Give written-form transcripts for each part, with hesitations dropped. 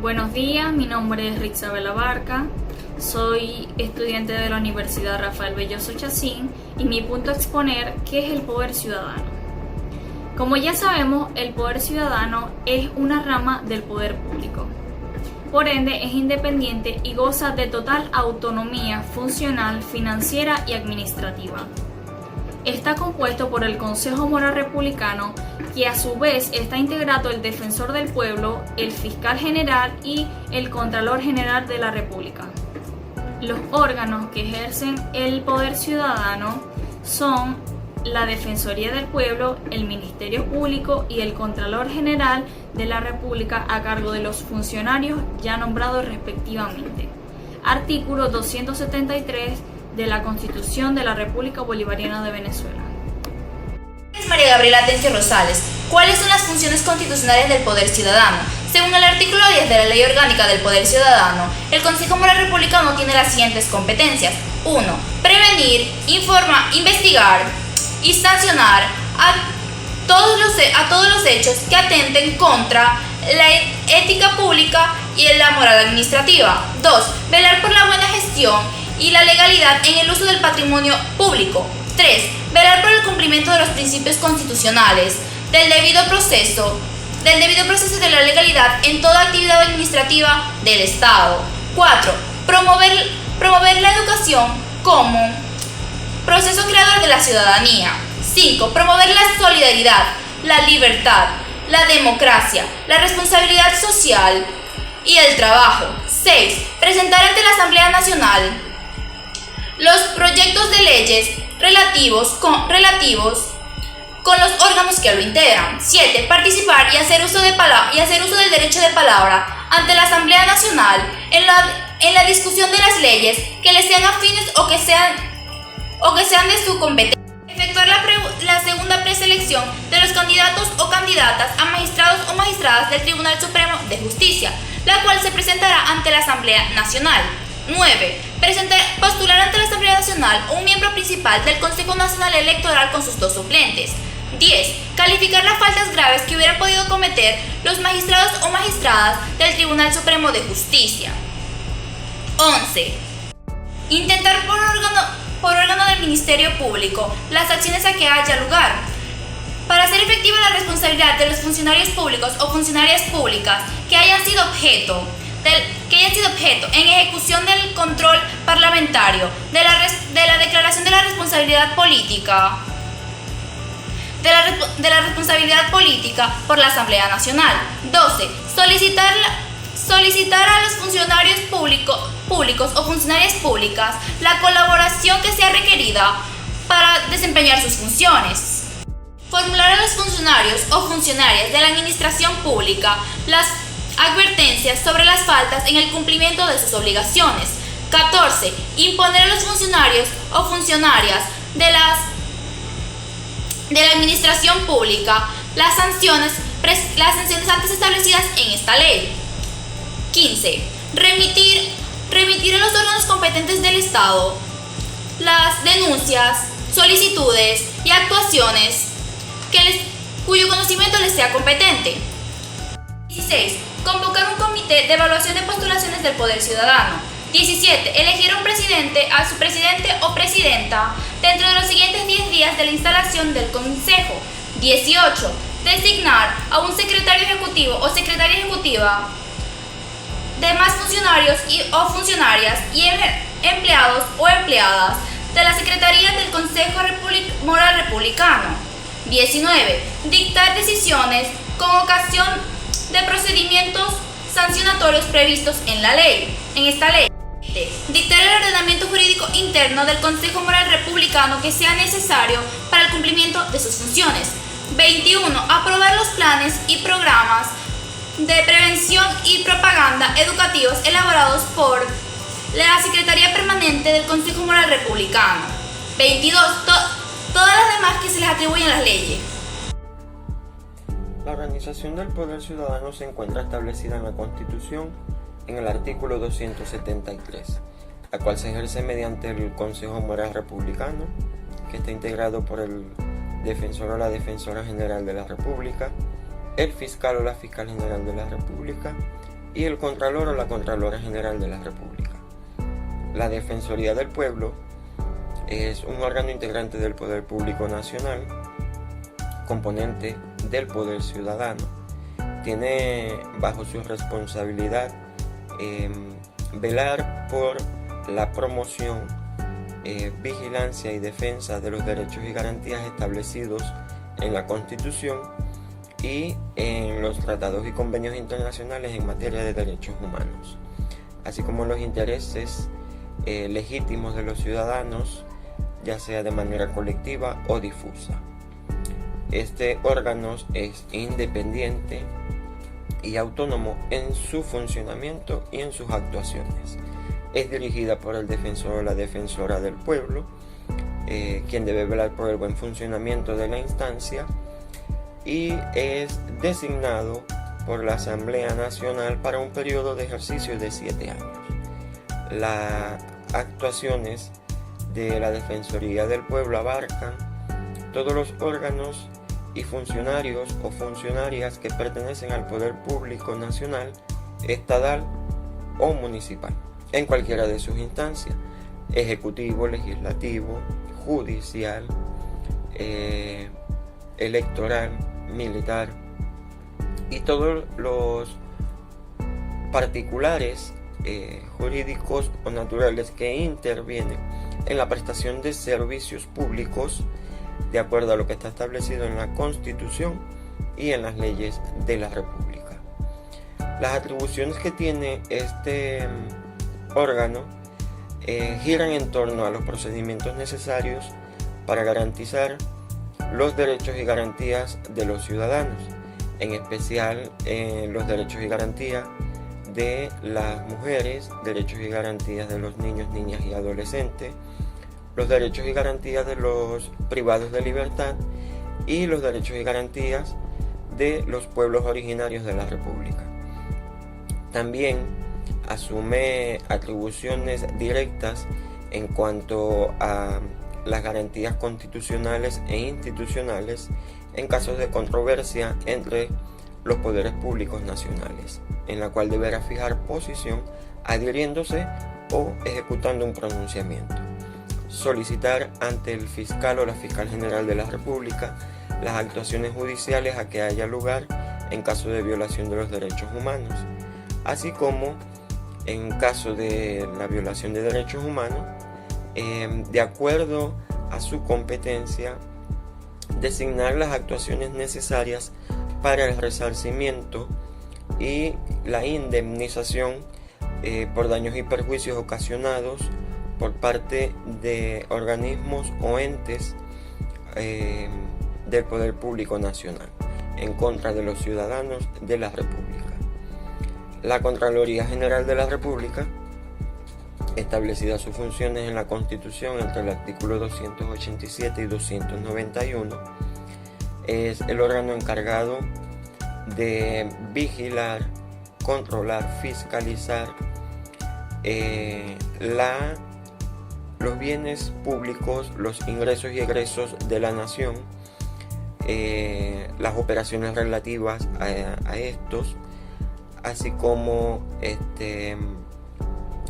Buenos días, mi nombre es Rixabel Abarca, soy estudiante de la Universidad Rafael Belloso Chacín y mi punto a exponer qué es el poder ciudadano. Como ya sabemos, el poder ciudadano es una rama del poder público. Por ende, es independiente y goza de total autonomía funcional, financiera y administrativa. Está compuesto por el Consejo Moral Republicano, que a su vez está integrado el Defensor del Pueblo, el Fiscal General y el Contralor General de la República. Los órganos que ejercen el poder ciudadano son la Defensoría del Pueblo, el Ministerio Público y el Contralor General de la República a cargo de los funcionarios ya nombrados respectivamente. Artículo 273 de la Constitución de la República Bolivariana de Venezuela. María Gabriela Atencio Rosales. ¿Cuáles son las funciones constitucionales del Poder Ciudadano? Según el artículo 10 de la Ley Orgánica del Poder Ciudadano, el Consejo Moral Republicano tiene las siguientes competencias. 1. Prevenir, investigar y sancionar a todos los hechos que atenten contra la ética pública y la moral administrativa. 2. Velar por la buena gestión y la legalidad en el uso del patrimonio público. 3. Velar por el cumplimiento de los principios constitucionales, del debido proceso de la legalidad en toda actividad administrativa del Estado. 4. Promover la educación como proceso creador de la ciudadanía. 5. Promover la solidaridad, la libertad, la democracia, la responsabilidad social y el trabajo. 6. Presentar ante la Asamblea Nacional los proyectos de leyes relativos con los órganos que lo integran. 7. Participar y hacer uso del derecho de palabra ante la Asamblea Nacional en la discusión de las leyes que les sean afines o que sean de su competencia. Efectuar la segunda preselección de los candidatos o candidatas a magistrados o magistradas del Tribunal Supremo de Justicia, la cual se presentará ante la Asamblea Nacional. 9. Postular ante la Asamblea Nacional un miembro principal del Consejo Nacional Electoral con sus 2 suplentes. 10. Calificar las faltas graves que hubieran podido cometer los magistrados o magistradas del Tribunal Supremo de Justicia. 11. Intentar por órgano del Ministerio Público las acciones a que haya lugar. Para hacer efectiva la responsabilidad de los funcionarios públicos o funcionarias públicas que hayan sido objeto en ejecución del control parlamentario, de la declaración de la responsabilidad política, por la Asamblea Nacional. 12. Solicitar a los funcionarios públicos o funcionarias públicas la colaboración que sea requerida para desempeñar sus funciones. Formular a los funcionarios o funcionarias de la administración pública las advertencias sobre las faltas en el cumplimiento de sus obligaciones. 14. Imponer a los funcionarios o funcionarias de la administración pública las sanciones antes establecidas en esta ley. 15. Remitir a los órganos competentes del Estado las denuncias, solicitudes y actuaciones cuyo conocimiento les sea competente. 16. Convocar un comité de evaluación de postulaciones del Poder Ciudadano. 17. Elegir a su presidente o presidenta dentro de los siguientes 10 días de la instalación del Consejo. 18. Designar a un secretario ejecutivo o secretaria ejecutiva, demás funcionarios o funcionarias y empleados o empleadas de la Secretaría del Consejo Moral Republicano. 19. Dictar decisiones con ocasión de procedimientos sancionatorios previstos en esta ley. Dictar el ordenamiento jurídico interno del Consejo Moral Republicano que sea necesario para el cumplimiento de sus funciones. 21. Aprobar los planes y programas de prevención y propaganda educativos elaborados por la Secretaría Permanente del Consejo Moral Republicano. 22. Todas las demás que se les atribuyen las leyes. La organización del poder ciudadano se encuentra establecida en la Constitución en el artículo 273, la cual se ejerce mediante el Consejo Moral Republicano, que está integrado por el defensor o la defensora general de la República, el fiscal o la fiscal general de la República y el Contralor o la Contralora General de la República. La Defensoría del Pueblo es un órgano integrante del Poder Público Nacional, componente del Poder Ciudadano. Tiene bajo su responsabilidad velar por la promoción, vigilancia y defensa de los derechos y garantías establecidos en la Constitución y en los tratados y convenios internacionales en materia de derechos humanos, así como los intereses legítimos de los ciudadanos, ya sea de manera colectiva o difusa. Este órgano es independiente y autónomo en su funcionamiento y en sus actuaciones. Es dirigida por el defensor o la defensora del pueblo, quien debe velar por el buen funcionamiento de la instancia, y es designado por la Asamblea Nacional para un periodo de ejercicio de 7 años. Las actuaciones de la Defensoría del Pueblo abarcan todos los órganos y funcionarios o funcionarias que pertenecen al Poder Público Nacional, estatal o municipal, en cualquiera de sus instancias: ejecutivo, legislativo, judicial, electoral, militar, y todos los particulares, jurídicos o naturales que intervienen en la prestación de servicios públicos de acuerdo a lo que está establecido en la Constitución y en las leyes de la República. Las atribuciones que tiene este órgano giran en torno a los procedimientos necesarios para garantizar los derechos y garantías de los ciudadanos, en especial los derechos y garantías de las mujeres, derechos y garantías de los niños, niñas y adolescentes, los derechos y garantías de los privados de libertad y los derechos y garantías de los pueblos originarios de la República. También asume atribuciones directas en cuanto a las garantías constitucionales e institucionales en casos de controversia entre los poderes públicos nacionales, en la cual deberá fijar posición adhiriéndose o ejecutando un pronunciamiento. Solicitar ante el fiscal o la fiscal general de la República las actuaciones judiciales a que haya lugar en caso de violación de los derechos humanos, así como en caso de la violación de derechos humanos, de acuerdo a su competencia, designar las actuaciones necesarias para el resarcimiento y la indemnización por daños y perjuicios ocasionados por parte de organismos o entes del Poder Público Nacional en contra de los ciudadanos de la República. La Contraloría General de la República, establecida sus funciones en la Constitución entre el artículo 287 y 291, es el órgano encargado de vigilar, controlar, fiscalizar los bienes públicos, los ingresos y egresos de la nación, las operaciones relativas a estos, así como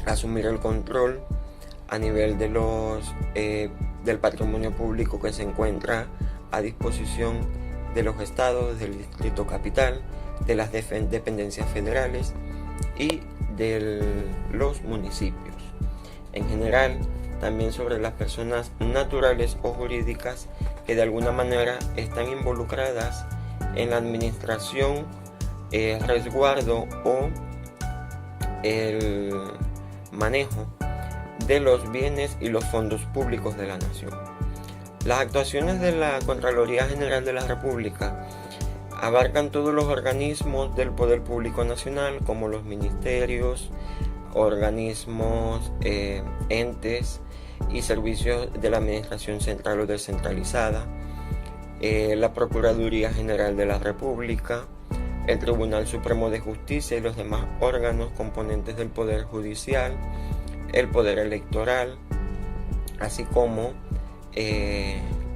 asumir el control a nivel de del patrimonio público que se encuentra a disposición de los estados, del Distrito Capital, de las dependencias federales y de los municipios. En general, también sobre las personas naturales o jurídicas que de alguna manera están involucradas en la administración, resguardo o el manejo de los bienes y los fondos públicos de la nación. Las actuaciones de la Contraloría General de la República abarcan todos los organismos del Poder Público Nacional, como los ministerios, organismos, entes y servicios de la Administración Central o Descentralizada, la Procuraduría General de la República, el Tribunal Supremo de Justicia y los demás órganos componentes del Poder Judicial, el Poder Electoral, así como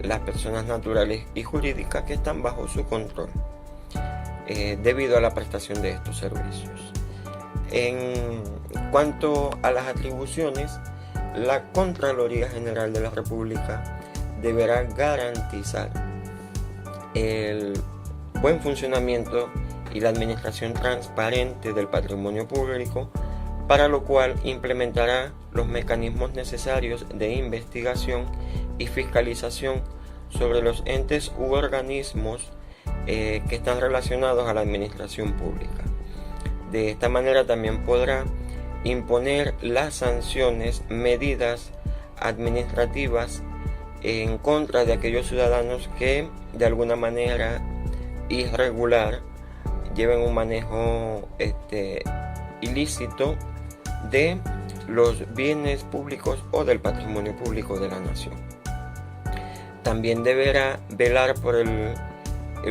las personas naturales y jurídicas que están bajo su control debido a la prestación de estos servicios. En cuanto a las atribuciones, la Contraloría General de la República deberá garantizar el buen funcionamiento y la administración transparente del patrimonio público, para lo cual implementará los mecanismos necesarios de investigación y fiscalización sobre los entes u organismos que están relacionados a la administración pública. De esta manera también podrá imponer las sanciones, medidas administrativas en contra de aquellos ciudadanos que de alguna manera irregular lleven un manejo ilícito de los bienes públicos o del patrimonio público de la nación. También deberá velar por el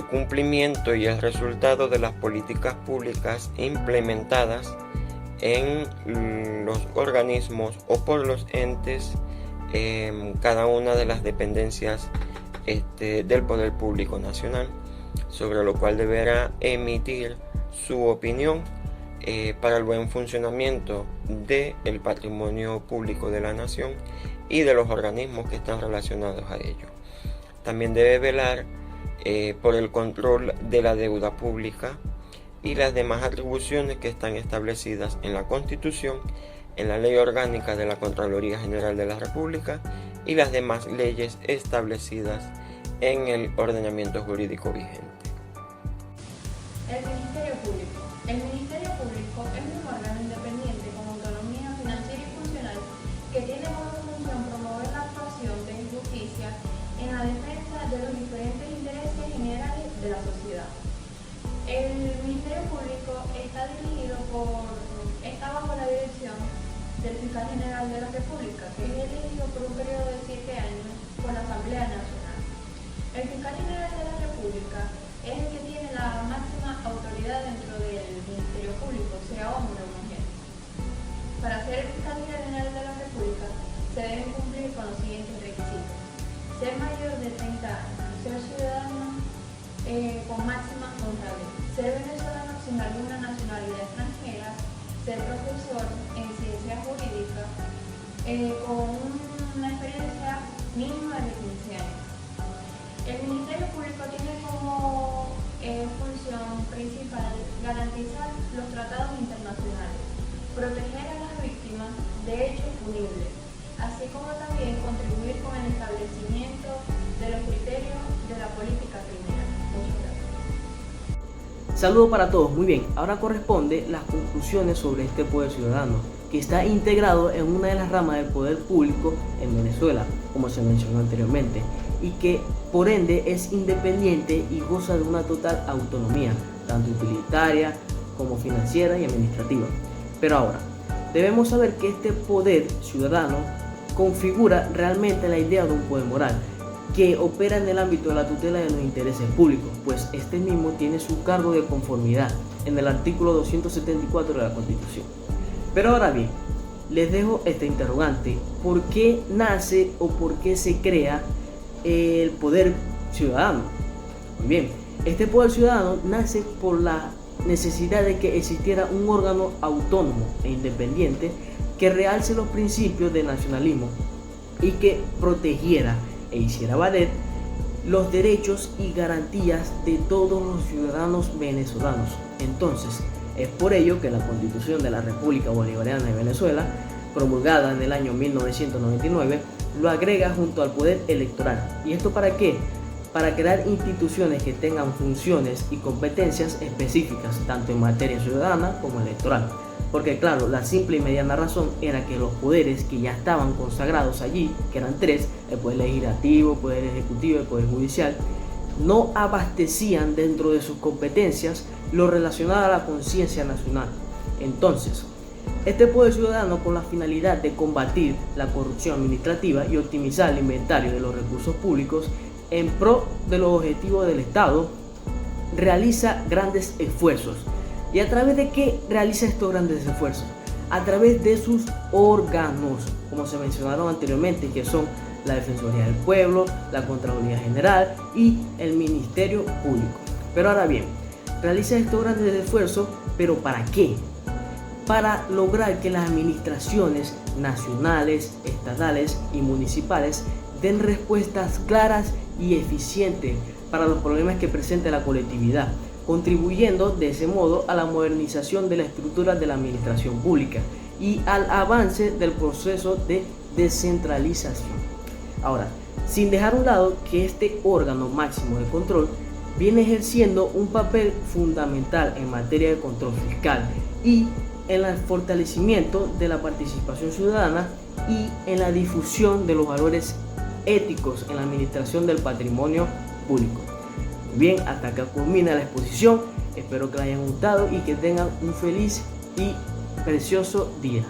cumplimiento y el resultado de las políticas públicas implementadas en los organismos o por los entes cada una de las dependencias del Poder Público Nacional, sobre lo cual deberá emitir su opinión para el buen funcionamiento del patrimonio público de la nación y de los organismos que están relacionados a ello. También debe velar por el control de la deuda pública y las demás atribuciones que están establecidas en la Constitución, en la Ley Orgánica de la Contraloría General de la República y las demás leyes establecidas en el ordenamiento jurídico vigente. El Ministerio Público. El Ministerio Público es un órgano independiente con autonomía financiera y funcional que tiene como función promover la actuación de justicia en la defensa de los diferentes intereses generales de la sociedad. El Ministerio Público está bajo la dirección del Fiscal General de la República, que es elegido por un periodo de 7 años por la Asamblea Nacional. El Fiscal General de la República es el que tiene la máxima autoridad dentro del Ministerio Público, sea hombre o mujer. Para ser el Fiscal General de la República se deben cumplir con los siguientes requisitos: ser mayor de 30 años, ser ciudadano con máxima honradez, ser venezolano sin alguna nacionalidad extranjera, ser profesor en ciencias jurídicas con una experiencia mínima de 15 años. El Ministerio Público tiene como función principal garantizar los tratados internacionales, proteger a las víctimas de hechos punibles, así como también contribuir con el establecimiento de los criterios de la política criminal. Muchas gracias. Saludos para todos, muy bien, ahora corresponde las conclusiones sobre este poder ciudadano, que está integrado en una de las ramas del poder público en Venezuela, como se mencionó anteriormente, y que por ende es independiente y goza de una total autonomía, tanto utilitaria como financiera y administrativa. Pero ahora, debemos saber que este poder ciudadano configura realmente la idea de un poder moral, que opera en el ámbito de la tutela de los intereses públicos, pues este mismo tiene su cargo de conformidad en el artículo 274 de la Constitución. Pero ahora bien, les dejo esta interrogante: ¿por qué nace o por qué se crea el poder ciudadano? Muy bien, este poder ciudadano nace por la necesidad de que existiera un órgano autónomo e independiente que realce los principios del nacionalismo y que protegiera e hiciera valer los derechos y garantías de todos los ciudadanos venezolanos. Entonces, es por ello que la Constitución de la República Bolivariana de Venezuela, promulgada en el año 1999, lo agrega junto al poder electoral. ¿Y esto para qué? Para crear instituciones que tengan funciones y competencias específicas, tanto en materia ciudadana como electoral. Porque claro, la simple y mediana razón era que los poderes que ya estaban consagrados allí, que eran 3, el poder legislativo, el poder ejecutivo y el poder judicial, no abastecían dentro de sus competencias lo relacionado a la conciencia nacional. Entonces, este poder ciudadano, con la finalidad de combatir la corrupción administrativa y optimizar el inventario de los recursos públicos en pro de los objetivos del Estado, realiza grandes esfuerzos. ¿Y a través de qué realiza estos grandes esfuerzos? A través de sus órganos, como se mencionaron anteriormente, que son la Defensoría del Pueblo, la Contraloría General y el Ministerio Público. Pero ahora bien, realiza estos grandes esfuerzos, ¿pero para qué? para lograr que las administraciones nacionales, estatales y municipales den respuestas claras y eficientes para los problemas que presenta la colectividad, contribuyendo de ese modo a la modernización de la estructura de la administración pública y al avance del proceso de descentralización. Ahora, sin dejar a un lado que este órgano máximo de control viene ejerciendo un papel fundamental en materia de control fiscal y en el fortalecimiento de la participación ciudadana y en la difusión de los valores éticos en la administración del patrimonio público. Bien, hasta acá culmina la exposición. Espero que la hayan gustado y que tengan un feliz y precioso día.